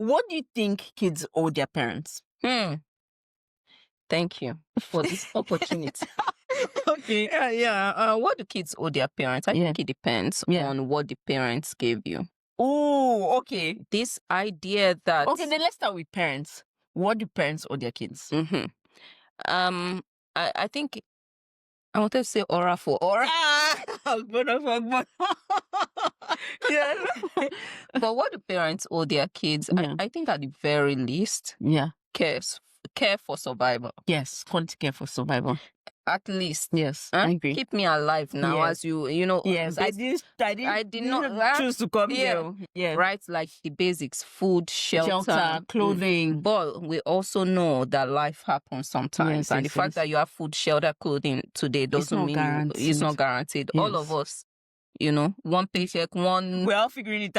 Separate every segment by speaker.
Speaker 1: What do you think kids owe their parents?
Speaker 2: Thank you for this opportunity.
Speaker 1: Okay.
Speaker 2: Yeah. What do kids owe their parents? I think it depends on what the parents gave you.
Speaker 1: Oh, okay.
Speaker 2: This idea that
Speaker 1: Okay, then let's start with parents. What do parents owe their kids?
Speaker 2: I think I wanted to say aura for aura.
Speaker 1: Yeah.
Speaker 2: But what do parents owe their kids? I think at the very least, care for survival.
Speaker 1: Yes, quality care for survival.
Speaker 2: At least,
Speaker 1: yes, I agree.
Speaker 2: Keep me alive now, as you know.
Speaker 1: Yes, I did not choose to come here. Yeah,
Speaker 2: right. Like the basics: food, shelter,
Speaker 1: clothing.
Speaker 2: But we also know that life happens sometimes, and the fact that you have food, shelter, clothing today doesn't mean it's not guaranteed. All of us. One paycheck,
Speaker 1: we're all figuring it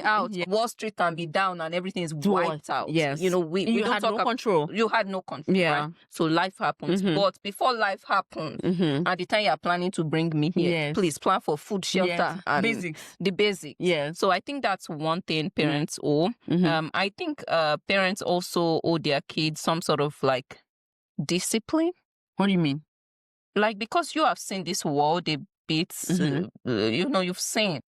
Speaker 1: out.
Speaker 2: Wall Street can be down and everything is wiped out.
Speaker 1: Yes.
Speaker 2: We
Speaker 1: you
Speaker 2: don't
Speaker 1: had
Speaker 2: talk
Speaker 1: no control.
Speaker 2: You had no control.
Speaker 1: Yeah.
Speaker 2: Right? So life happens. But before life happens, at the time you're planning to bring me here, please plan for food, shelter, and the basics.
Speaker 1: Yes.
Speaker 2: So I think that's one thing parents owe. I think parents also owe their kids some sort of like discipline.
Speaker 1: What do you mean?
Speaker 2: Like, because you have seen this world, bits, you've seen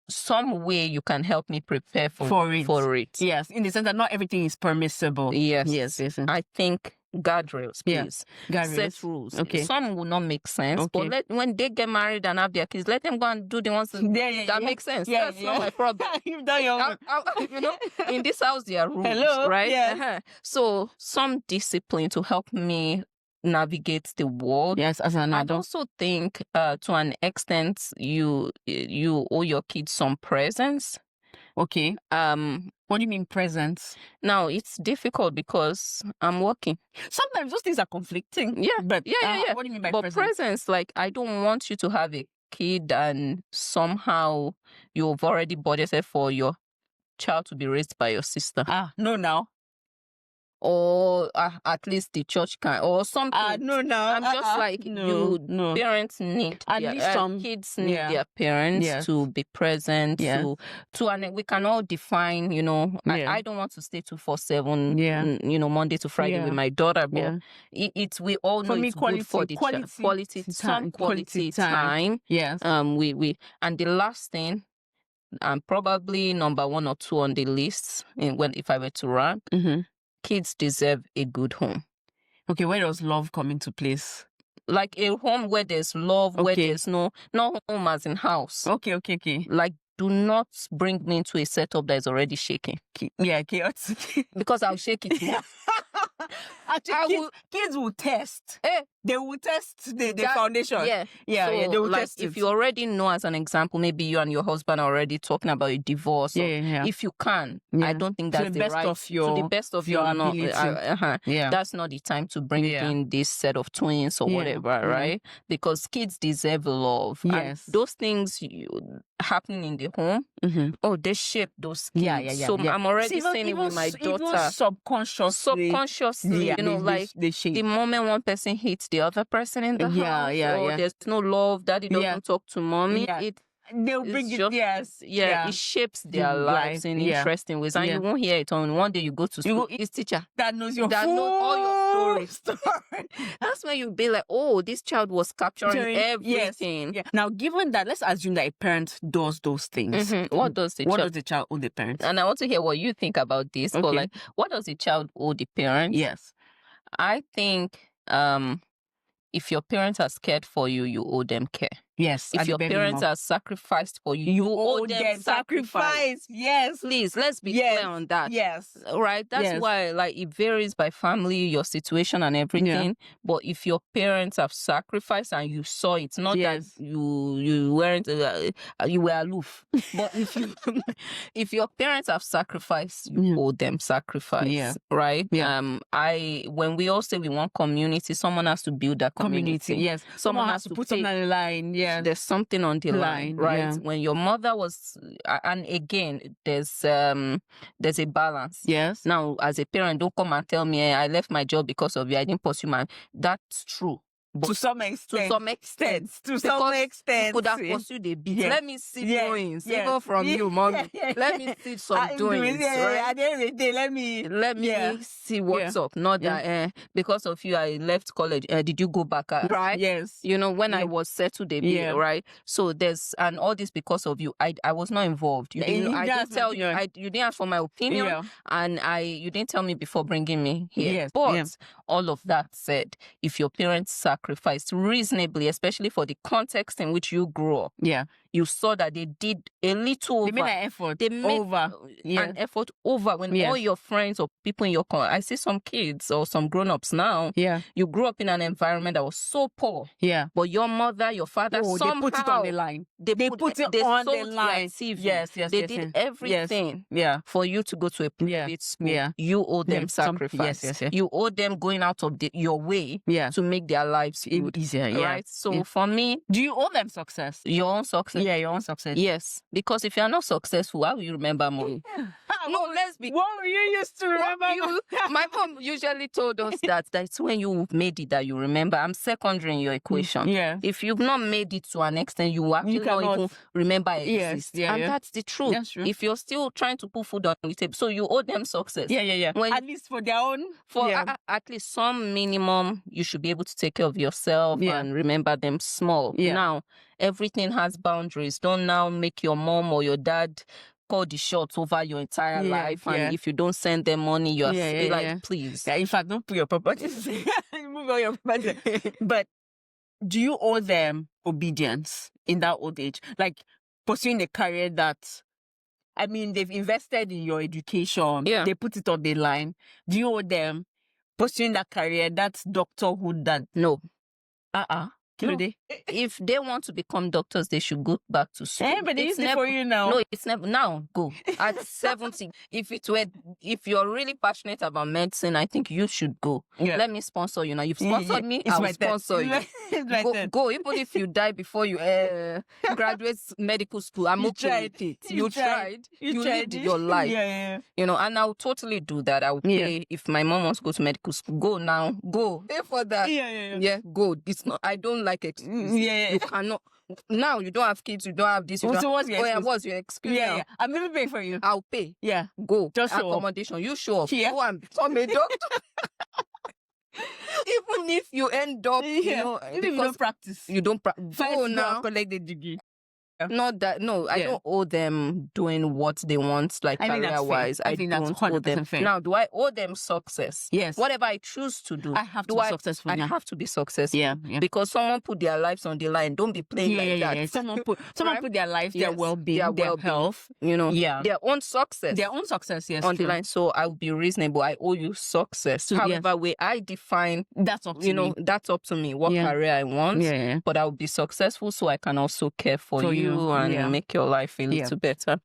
Speaker 2: some way you can help me prepare for it.
Speaker 1: Yes, in the sense that not everything is permissible.
Speaker 2: Yes. I think guardrails, please. Set rules.
Speaker 1: Okay.
Speaker 2: Some will not make sense, but when they get married and have their kids, let them go and do the ones that make sense. That's not my problem.
Speaker 1: You've done your
Speaker 2: in this house there are rules.
Speaker 1: Hello?
Speaker 2: Right?
Speaker 1: Yes.
Speaker 2: So some discipline to help me navigate the world.
Speaker 1: Yes, as an adult.
Speaker 2: I also think to an extent you owe your kids some presence.
Speaker 1: Okay. What do you mean presence?
Speaker 2: Now it's difficult because I'm working.
Speaker 1: Sometimes those things are conflicting.
Speaker 2: Yeah.
Speaker 1: But
Speaker 2: yeah.
Speaker 1: What do you mean by
Speaker 2: presence?
Speaker 1: presence?
Speaker 2: Like, I don't want you to have a kid and somehow you've already budgeted for your child to be raised by your sister.
Speaker 1: No, now.
Speaker 2: Or at least the church can, or something.
Speaker 1: No.
Speaker 2: I'm just like, parents need
Speaker 1: at least some
Speaker 2: kids need their parents to be present. And we can all define. I don't want to stay 24/7. Monday to Friday with my daughter, but we all know it's good for the quality time.
Speaker 1: Yes.
Speaker 2: We and the last thing, and probably number 1 or 2 on the list, if I were to rank. Kids deserve a good home.
Speaker 1: Okay, where does love come into place?
Speaker 2: Like a home where there's love, where there's not home as in house.
Speaker 1: Okay.
Speaker 2: Like, do not bring me into a setup that is already shaking.
Speaker 1: Yeah, chaotic.
Speaker 2: Because I'll shake it more.
Speaker 1: Actually, kids will test. They will test the foundation.
Speaker 2: Yeah. So,
Speaker 1: they will
Speaker 2: like,
Speaker 1: test it.
Speaker 2: If you already know, as an example, maybe you and your husband are already talking about a divorce. If you can, I don't think that's
Speaker 1: to the best
Speaker 2: of your
Speaker 1: ability.
Speaker 2: That's not the time to bring in this set of twins or whatever, right? Because kids deserve love.
Speaker 1: Yes.
Speaker 2: And those things happening in the home, they shape those kids. So I'm already seeing it with my daughter.
Speaker 1: Even subconsciously, they shape.
Speaker 2: The moment one person hits the other person in the house, there's no love, daddy doesn't talk to mommy,
Speaker 1: they'll bring it.
Speaker 2: It shapes their lives in interesting ways, and you won't hear it on one day you go to school. His teacher
Speaker 1: that knows all
Speaker 2: your stories. That's when you'll be like, oh, this child was capturing everything.
Speaker 1: Yes. Now, given that, let's assume that a parent does those things.
Speaker 2: What does the
Speaker 1: child owe the parent?
Speaker 2: And I want to hear what you think about this. But like, what does the child owe the parent?
Speaker 1: Yes.
Speaker 2: I think if your parents are scared for you, you owe them care.
Speaker 1: Yes.
Speaker 2: If your parents are sacrificed for you, you owe them sacrifice.
Speaker 1: Yes.
Speaker 2: Please, let's be clear on that.
Speaker 1: Yes.
Speaker 2: Right? That's why, like, it varies by family, your situation and everything. But if your parents have sacrificed and you saw it, not that you weren't, you were aloof. But if your parents have sacrificed, you owe them sacrifice.
Speaker 1: Yeah.
Speaker 2: Right?
Speaker 1: Yeah.
Speaker 2: When we all say we want community, someone has to build that community.
Speaker 1: Yes. Someone has to put something on the line. Yeah.
Speaker 2: There's something on the line, right?
Speaker 1: Yeah.
Speaker 2: When your mother was, and again, there's a balance.
Speaker 1: Yes.
Speaker 2: Now, as a parent, don't come and tell me I left my job because of you. I didn't pursue my. That's true. But
Speaker 1: to some extent.
Speaker 2: To some extent.
Speaker 1: To some extent.
Speaker 2: Could have pursued a bit.
Speaker 1: Yeah.
Speaker 2: Let me see doings.
Speaker 1: Yeah.
Speaker 2: Even from you, mommy. Let me see some doings. Right?
Speaker 1: At the end of the day, let me
Speaker 2: see what's up. Not that because of you, I left college. Did you go back? Right?
Speaker 1: Yes.
Speaker 2: You know, when I was settled a bit, right? So and all this because of you. I was not involved. You didn't. I didn't tell you. You didn't ask for my opinion, and you didn't tell me before bringing me here.
Speaker 1: Yes.
Speaker 2: But all of that said, if your parents sacrificed reasonably, especially for the context in which you grew up, you saw that they did a little over.
Speaker 1: They made an effort.
Speaker 2: They made
Speaker 1: an
Speaker 2: effort over when all your friends or people in your I see some kids or some grown-ups now. You grew up in an environment that was so poor. But your mother, your father, somehow
Speaker 1: they put it on the line. They put it on the line.
Speaker 2: TV.
Speaker 1: Yes.
Speaker 2: They did everything for you to go to a private school. You owe them sacrifice.
Speaker 1: Yes.
Speaker 2: You owe them going out of your way to make their lives good.
Speaker 1: Easier.
Speaker 2: Right? So for me,
Speaker 1: do you owe them success?
Speaker 2: Your own success.
Speaker 1: Yeah, your own success.
Speaker 2: Yes. Because if you're not successful, how will you remember money? No, let's be.
Speaker 1: What were you used to remember?
Speaker 2: My mom usually told us that's when you made it that you remember. I'm secondary in your equation. If you've not made it to an extent, you actually not even remember it exists. And that's the truth.
Speaker 1: That's true.
Speaker 2: If you're still trying to put food on the table, so you owe them success.
Speaker 1: When, at least for their own.
Speaker 2: At least some minimum, you should be able to take care of yourself and remember them small. Now, everything has boundaries. Don't now make your mom or your dad call the shots over your entire life, and if you don't send them money, you're like, please.
Speaker 1: In fact, don't put your properties. Move on your properties. But do you owe them obedience in that old age? Like pursuing a career that, I mean, they've invested in your education. They put it on the line. Do you owe them pursuing that career, that doctorhood that?
Speaker 2: No.
Speaker 1: No.
Speaker 2: If they want to become doctors, they should go back to school.
Speaker 1: But it's never for you now.
Speaker 2: No, it's never. Now, go. At 70, if you're really passionate about medicine, I think you should go. Let me sponsor you now. You've sponsored me, I'll sponsor you. Go. Even if you die before you graduate medical school, I'm okay with it. You tried. You lived your life. You know, and I'll totally do that. I'll pay if my mom wants to go to medical school. Go now. Go. Pay for that. Go. It's not. I don't like excuses. You cannot. Now you don't have kids, you don't have this.
Speaker 1: So what's your excuse?
Speaker 2: What's your excuse?
Speaker 1: I'm even paying for you.
Speaker 2: I'll pay. Go. Just show accommodation. Up. You show up. Go and become a doctor. Even if you end up, you know,
Speaker 1: even if you don't practice.
Speaker 2: You don't practice.
Speaker 1: Go now. Collect the degree.
Speaker 2: Not that, no, I don't owe them doing what they want, like career-wise.
Speaker 1: I think that's 100% fair.
Speaker 2: Now, do I owe them success?
Speaker 1: Yes.
Speaker 2: Whatever I choose to do,
Speaker 1: I have to be successful.
Speaker 2: I have to be successful. Because someone put their lives on the line. Don't be playing like that.
Speaker 1: Someone put their life, their well-being, their health,
Speaker 2: you know, their own success.
Speaker 1: Yes,
Speaker 2: on the line. So I'll be reasonable. I owe you success. However, way I define,
Speaker 1: that's up to me.
Speaker 2: That's up to me. What career I want. But I'll be successful so I can also care for you and make your life a little better.